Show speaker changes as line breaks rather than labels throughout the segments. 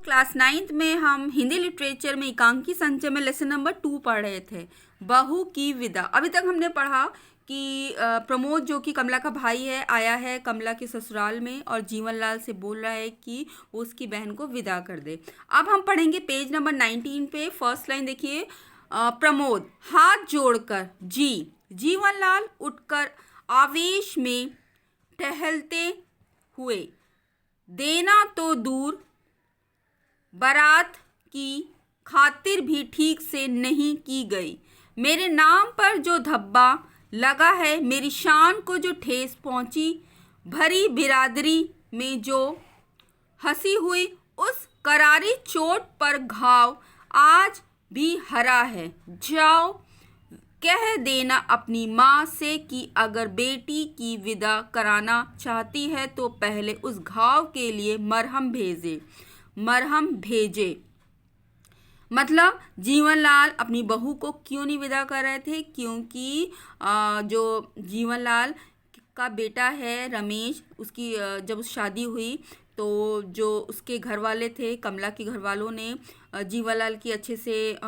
Class 9th में हम Hindi literature में एकांकी संचय में लेसन नंबर 2 पढ़ रहे थे, बहू की विदा। अभी तक हमने पढ़ा कि प्रमोद जो कि कमला का भाई है आया है कमला के ससुराल में और जीवनलाल से बोल रहा है कि वो उसकी बहन को विदा कर दे। अब हम पढ़ेंगे पेज नंबर 19 पे। फर्स्ट लाइन देखिए, प्रमोद हाथ जोड़कर जी। जीवनलाल उठकर आवेश में टहलते हुए, देना तो दूर बारात की खातिर भी ठीक से नहीं की गई। मेरे नाम पर जो धब्बा लगा है, मेरी शान को जो ठेस पहुंची, भरी बिरादरी में जो हंसी हुई, उस करारी चोट पर घाव आज भी हरा है। जाओ कह देना अपनी माँ से कि अगर बेटी की विदा कराना चाहती है तो पहले उस घाव के लिए मरहम भेजे। मतलब जीवनलाल अपनी बहू को क्यों नहीं विदा कर रहे थे? क्योंकि जो जीवनलाल का बेटा है रमेश, उसकी जब शादी हुई तो जो उसके घर वाले थे, कमला के घर वालों ने जीवनलाल की अच्छे से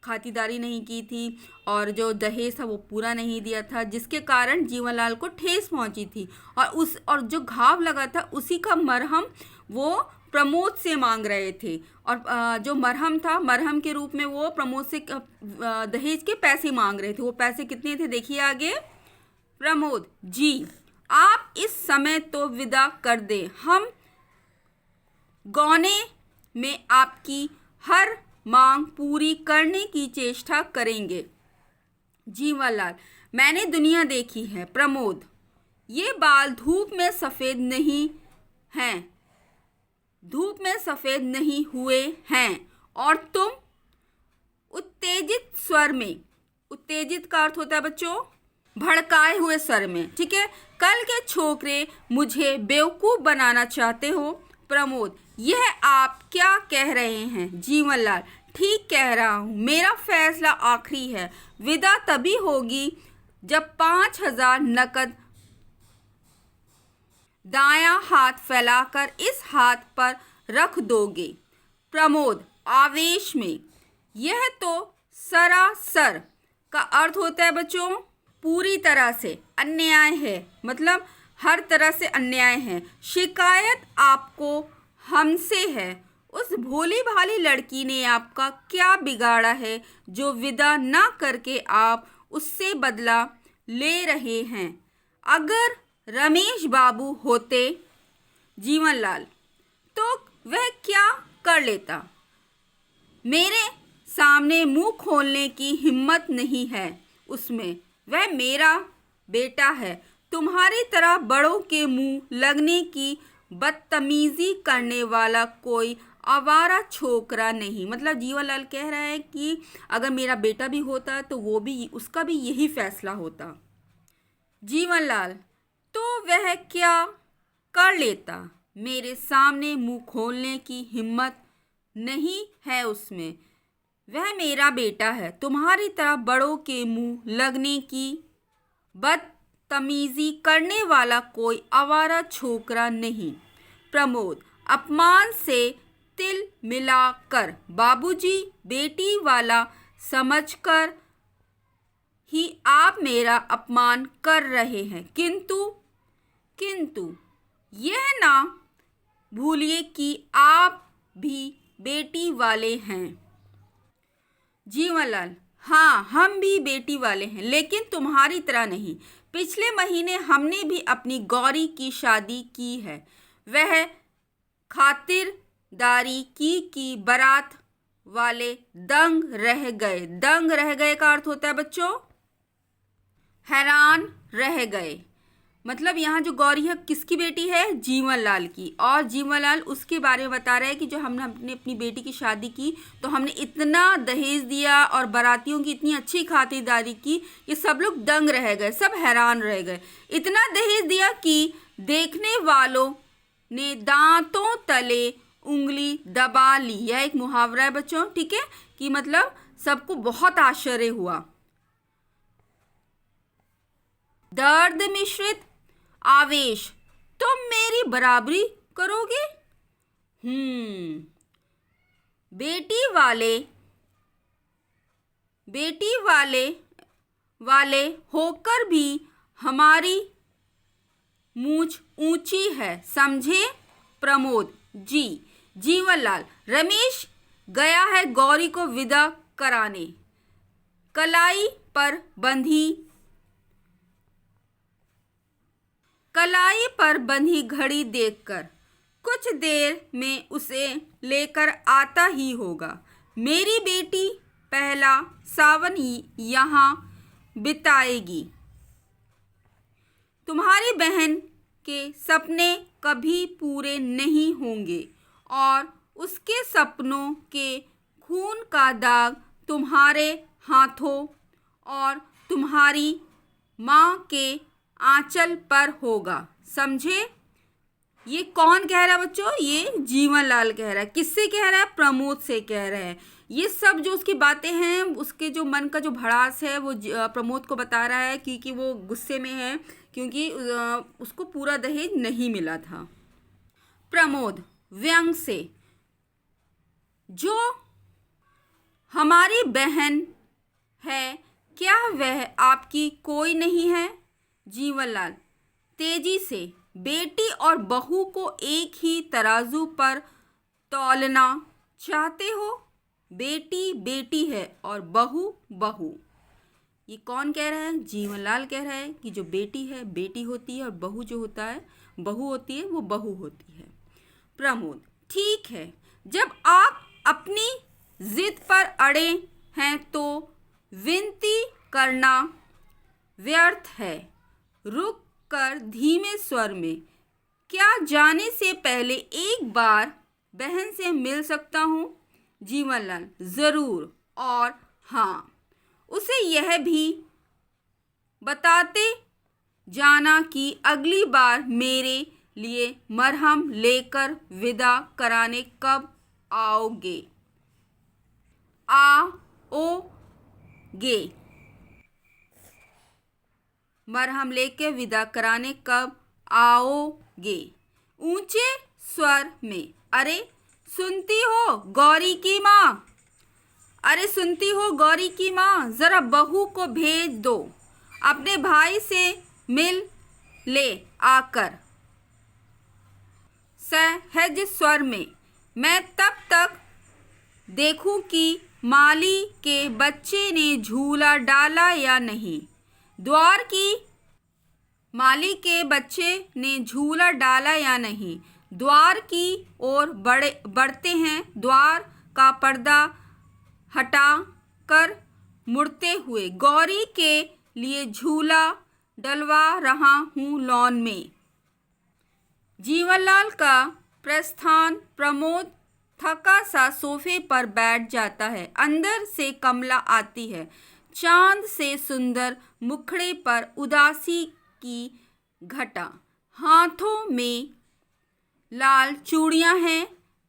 खातिरदारी नहीं की थी और जो दहेज था वो पूरा नहीं दिया था, जिसके कारण जीवनलाल को ठेस पहुंची थी और जो घाव लगा था उसी का मरहम वो प्रमोद से मांग रहे थे। और जो मरहम था, मरहम के रूप में वो प्रमोद से दहेज के पैसे मांग रहे थे। वो पैसे कितने थे देखिए आगे। प्रमोद जी आप इस समय तो विदा कर दे, हम गौने में आपकी हर मांग पूरी करने की चेष्टा करेंगे। जीवनलाल मैंने दुनिया देखी है प्रमोद, ये बाल धूप में सफ़ेद नहीं हैं, धूप में सफ़ेद नहीं हुए हैं। और तुम उत्तेजित स्वर में, उत्तेजित का अर्थ होता है बच्चों भड़काए हुए स्वर में, ठीक है, कल के छोकरे मुझे बेवकूफ़ बनाना चाहते हो। प्रमोद यह आप क्या कह रहे हैं? जीवनलाल ठीक कह रहा हूँ, मेरा फैसला आखिरी है। विदा तभी होगी जब 5,000 नकद दायां हाथ फैलाकर इस हाथ पर रख दोगे। प्रमोद आवेश में, यह तो सरासर का अर्थ होता है बच्चों पूरी तरह से अन्याय है, मतलब हर तरह से अन्याय है। शिकायत आपको हमसे है। उस भोली भाली लड़की ने आपका क्या बिगाड़ा है जो विदा ना करके आप उससे बदला ले रहे हैं? अगर रमेश बाबू होते जीवनलाल तो वह क्या कर लेता? मेरे सामने मुंह खोलने की हिम्मत नहीं है उसमें। वह मेरा बेटा है, तुम्हारी तरह बड़ों के मुंह लगने की बदतमीजी करने वाला कोई आवारा छोकरा नहीं। मतलब जीवनलाल कह रहा है कि अगर मेरा बेटा भी होता तो वो भी, उसका भी यही फैसला होता। जीवनलाल तो वह क्या कर लेता? मेरे सामने मुंह खोलने की हिम्मत नहीं है उसमें। वह मेरा बेटा है, तुम्हारी तरह बड़ों के मुंह लगने की बदतमीजी करने वाला कोई आवारा छोकरा नहीं। प्रमोद अपमान से तिल मिलाकर, बाबूजी बेटी वाला समझकर ही आप मेरा अपमान कर रहे हैं। किंतु यह ना भूलिए कि आप भी बेटी वाले हैं। जीवनलाल हाँ, हम भी बेटी वाले हैं, लेकिन तुम्हारी तरह नहीं। पिछले महीने हमने भी अपनी गौरी की शादी की है। वह खातिरदारी की बारात वाले दंग रह गए। दंग रह गए का अर्थ होता है बच्चों हैरान रह गए। मतलब यहाँ जो गौरी है किसकी बेटी है? जीवनलाल की। और जीवनलाल उसके बारे में बता रहा है कि जो हमने अपनी बेटी की शादी की तो हमने इतना दहेज दिया और बारातियों की इतनी अच्छी खातिरदारी की कि सब लोग दंग रह गए, सब हैरान रह गए। इतना दहेज दिया कि देखने वालों ने दांतों तले उंगली दबा ली। यह एक मुहावरा है बच्चों, ठीक है, कि मतलब सबको बहुत आश्चर्य हुआ। दर्द मिश्रित आवेश, तुम मेरी बराबरी करोगे? बेटी वाले वाले होकर भी हमारी मूंछ ऊंची है, समझे? प्रमोद, जी। जीवनलाल, रमेश गया है गौरी को विदा कराने। कलाई पर बंधी घड़ी देखकर कुछ देर में उसे लेकर आता ही होगा। मेरी बेटी पहला सावन यहाँ बिताएगी। तुम्हारी बहन के सपने कभी पूरे नहीं होंगे और उसके सपनों के खून का दाग तुम्हारे हाथों और तुम्हारी माँ के आंचल पर होगा, समझे? ये कौन कह रहा है बच्चों? ये जीवनलाल कह रहा है। किससे कह रहा है? प्रमोद से कह रहा है। ये सब जो उसकी बातें हैं, उसके जो मन का जो भड़ास है वो प्रमोद को बता रहा है, क्योंकि वो गुस्से में है, क्योंकि उसको पूरा दहेज नहीं मिला था। प्रमोद व्यंग से, जो हमारी बहन है क्या वह आपकी कोई नहीं है? जीवनलाल तेजी से, बेटी और बहू को एक ही तराजू पर तौलना चाहते हो? बेटी बेटी है और बहू बहू। ये कौन कह रहा है? जीवनलाल कह रहा है कि जो बेटी है बेटी होती है और बहू जो होता है बहू होती है, वो बहू होती है। प्रमोद, ठीक है, जब आप अपनी जिद पर अड़े हैं तो विनती करना व्यर्थ है। रुक कर धीमे स्वर में, क्या जाने से पहले एक बार बहन से मिल सकता हूँ? जीवनलाल, जरूर, और हाँ, उसे यह भी बताते जाना कि अगली बार मेरे लिए मरहम लेकर विदा कराने कब आओगे? मरहम लेके विदा कराने कब आओगे? ऊंचे स्वर में, अरे सुनती हो गौरी की माँ, अरे सुनती हो गौरी की माँ, जरा बहू को भेज दो, अपने भाई से मिल ले आकर। सहज स्वर में, मैं तब तक देखूं कि माली के बच्चे ने झूला डाला या नहीं। माली के बच्चे ने झूला डाला या नहीं। द्वार की ओर बढ़ते हैं, द्वार का पर्दा हटा कर मुड़ते हुए, गौरी के लिए झूला डलवा रहा हूँ लॉन में। जीवनलाल का प्रस्थान। प्रमोद थका सा सोफे पर बैठ जाता है। अंदर से कमला आती है। चांद से सुंदर मुखड़े पर उदासी की घटा, हाथों में लाल चूड़ियां हैं,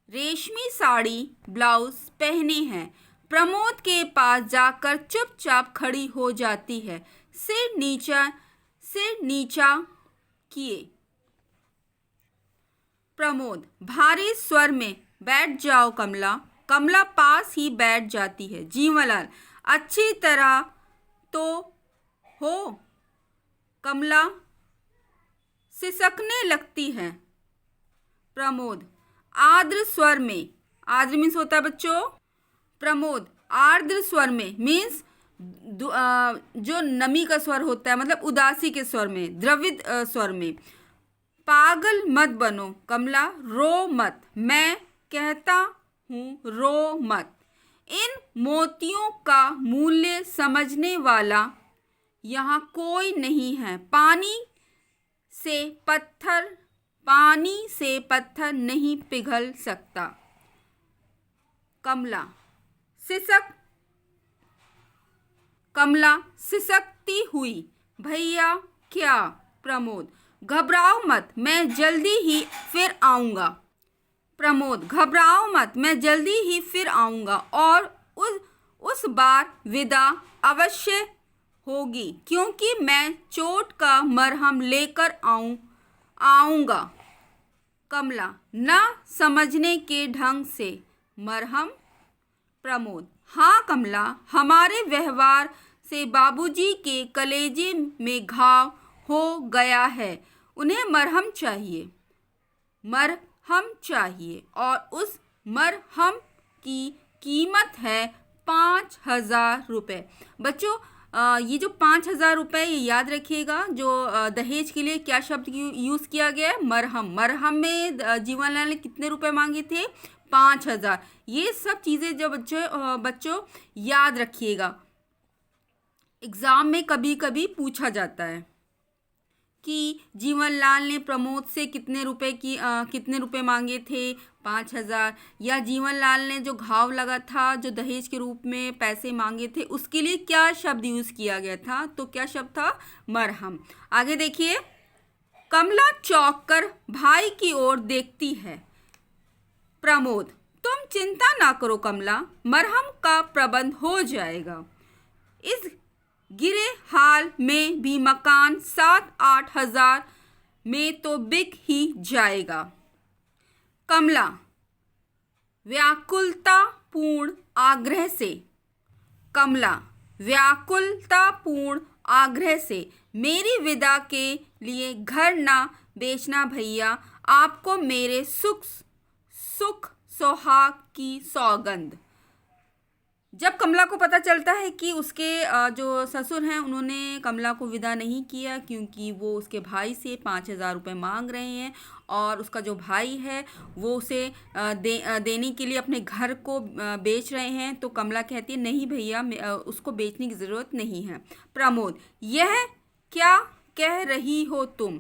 रेशमी साड़ी ब्लाउज पहने हैं। प्रमोद के पास जाकर चुपचाप खड़ी हो जाती है, सिर नीचा किए। प्रमोद भारी स्वर में, बैठ जाओ कमला। कमला पास ही बैठ जाती है। जीवनलाल, अच्छी तरह तो हो? कमला सिसकने लगती है। प्रमोद आर्द्र स्वर में, आर्द्र मीन्स होता है बच्चों। प्रमोद आर्द्र स्वर में मीन्स जो नमी का स्वर होता है, मतलब उदासी के स्वर में, द्रवित स्वर में। पागल मत बनो कमला, रो मत, मैं कहता हूँ रो मत। इन मोतियों का मूल्य समझने वाला यहाँ कोई नहीं है। पानी से पत्थर नहीं पिघल सकता। कमला सिसकती हुई, भैया क्या? प्रमोद घबराओ मत, मैं जल्दी ही फिर आऊँगा। प्रमोद घबराओ मत, मैं जल्दी ही फिर आऊँगा, और उस बार विदा अवश्य होगी, क्योंकि मैं चोट का मरहम लेकर आऊँगा। कमला ना समझने के ढंग से, मरहम? प्रमोद, हाँ कमला, हमारे व्यवहार से बाबूजी के कलेजे में घाव हो गया है। उन्हें मरहम चाहिए। मरहम चाहिए और उस मरहम की कीमत है 5,000 रुपये। बच्चों, ये जो 5,000 रुपये, ये याद रखिएगा। जो दहेज के लिए क्या शब्द यूज़ किया गया है? मरहम। मरहम में जीवनलाल ने कितने रुपए मांगे थे? 5,000। ये सब चीज़ें जो बच्चों याद रखिएगा। एग्ज़ाम में कभी कभी पूछा जाता है कि जीवनलाल ने प्रमोद से कितने रुपए मांगे थे? 5,000। या जीवनलाल ने जो घाव लगा था, जो दहेज के रूप में पैसे मांगे थे, उसके लिए क्या शब्द यूज़ किया गया था? तो क्या शब्द था? मरहम। आगे देखिए, कमला चौंक कर भाई की ओर देखती है। प्रमोद, तुम चिंता ना करो कमला, मरहम का प्रबंध हो जाएगा। इस गिरे हाल में भी मकान 7-8 हज़ार में तो बिक ही जाएगा। कमला व्याकुलतापूर्ण आग्रह से। कमला व्याकुलतापूर्ण आग्रह से, मेरी विदा के लिए घर ना बेचना भैया, आपको मेरे सुख सुहाग की सौगंध। जब कमला को पता चलता है कि उसके जो ससुर हैं उन्होंने कमला को विदा नहीं किया, क्योंकि वो उसके भाई से 5,000 रुपये मांग रहे हैं और उसका जो भाई है वो उसे देने के लिए अपने घर को बेच रहे हैं, तो कमला कहती है नहीं भैया, उसको बेचने की ज़रूरत नहीं है। प्रमोद, यह क्या कह रही हो तुम?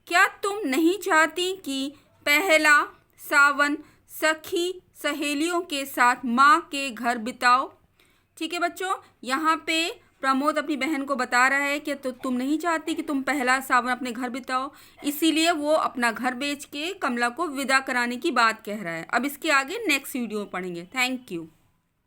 क्या तुम नहीं चाहती कि पहला सावन सखी सहेलियों के साथ माँ के घर बिताओ? ठीक है बच्चों, यहाँ पे प्रमोद अपनी बहन को बता रहा है कि तो तुम नहीं चाहती कि तुम पहला सावन अपने घर बिताओ, इसीलिए वो अपना घर बेच के कमला को विदा कराने की बात कह रहा है। अब इसके आगे नेक्स्ट वीडियो में पढ़ेंगे। Thank you.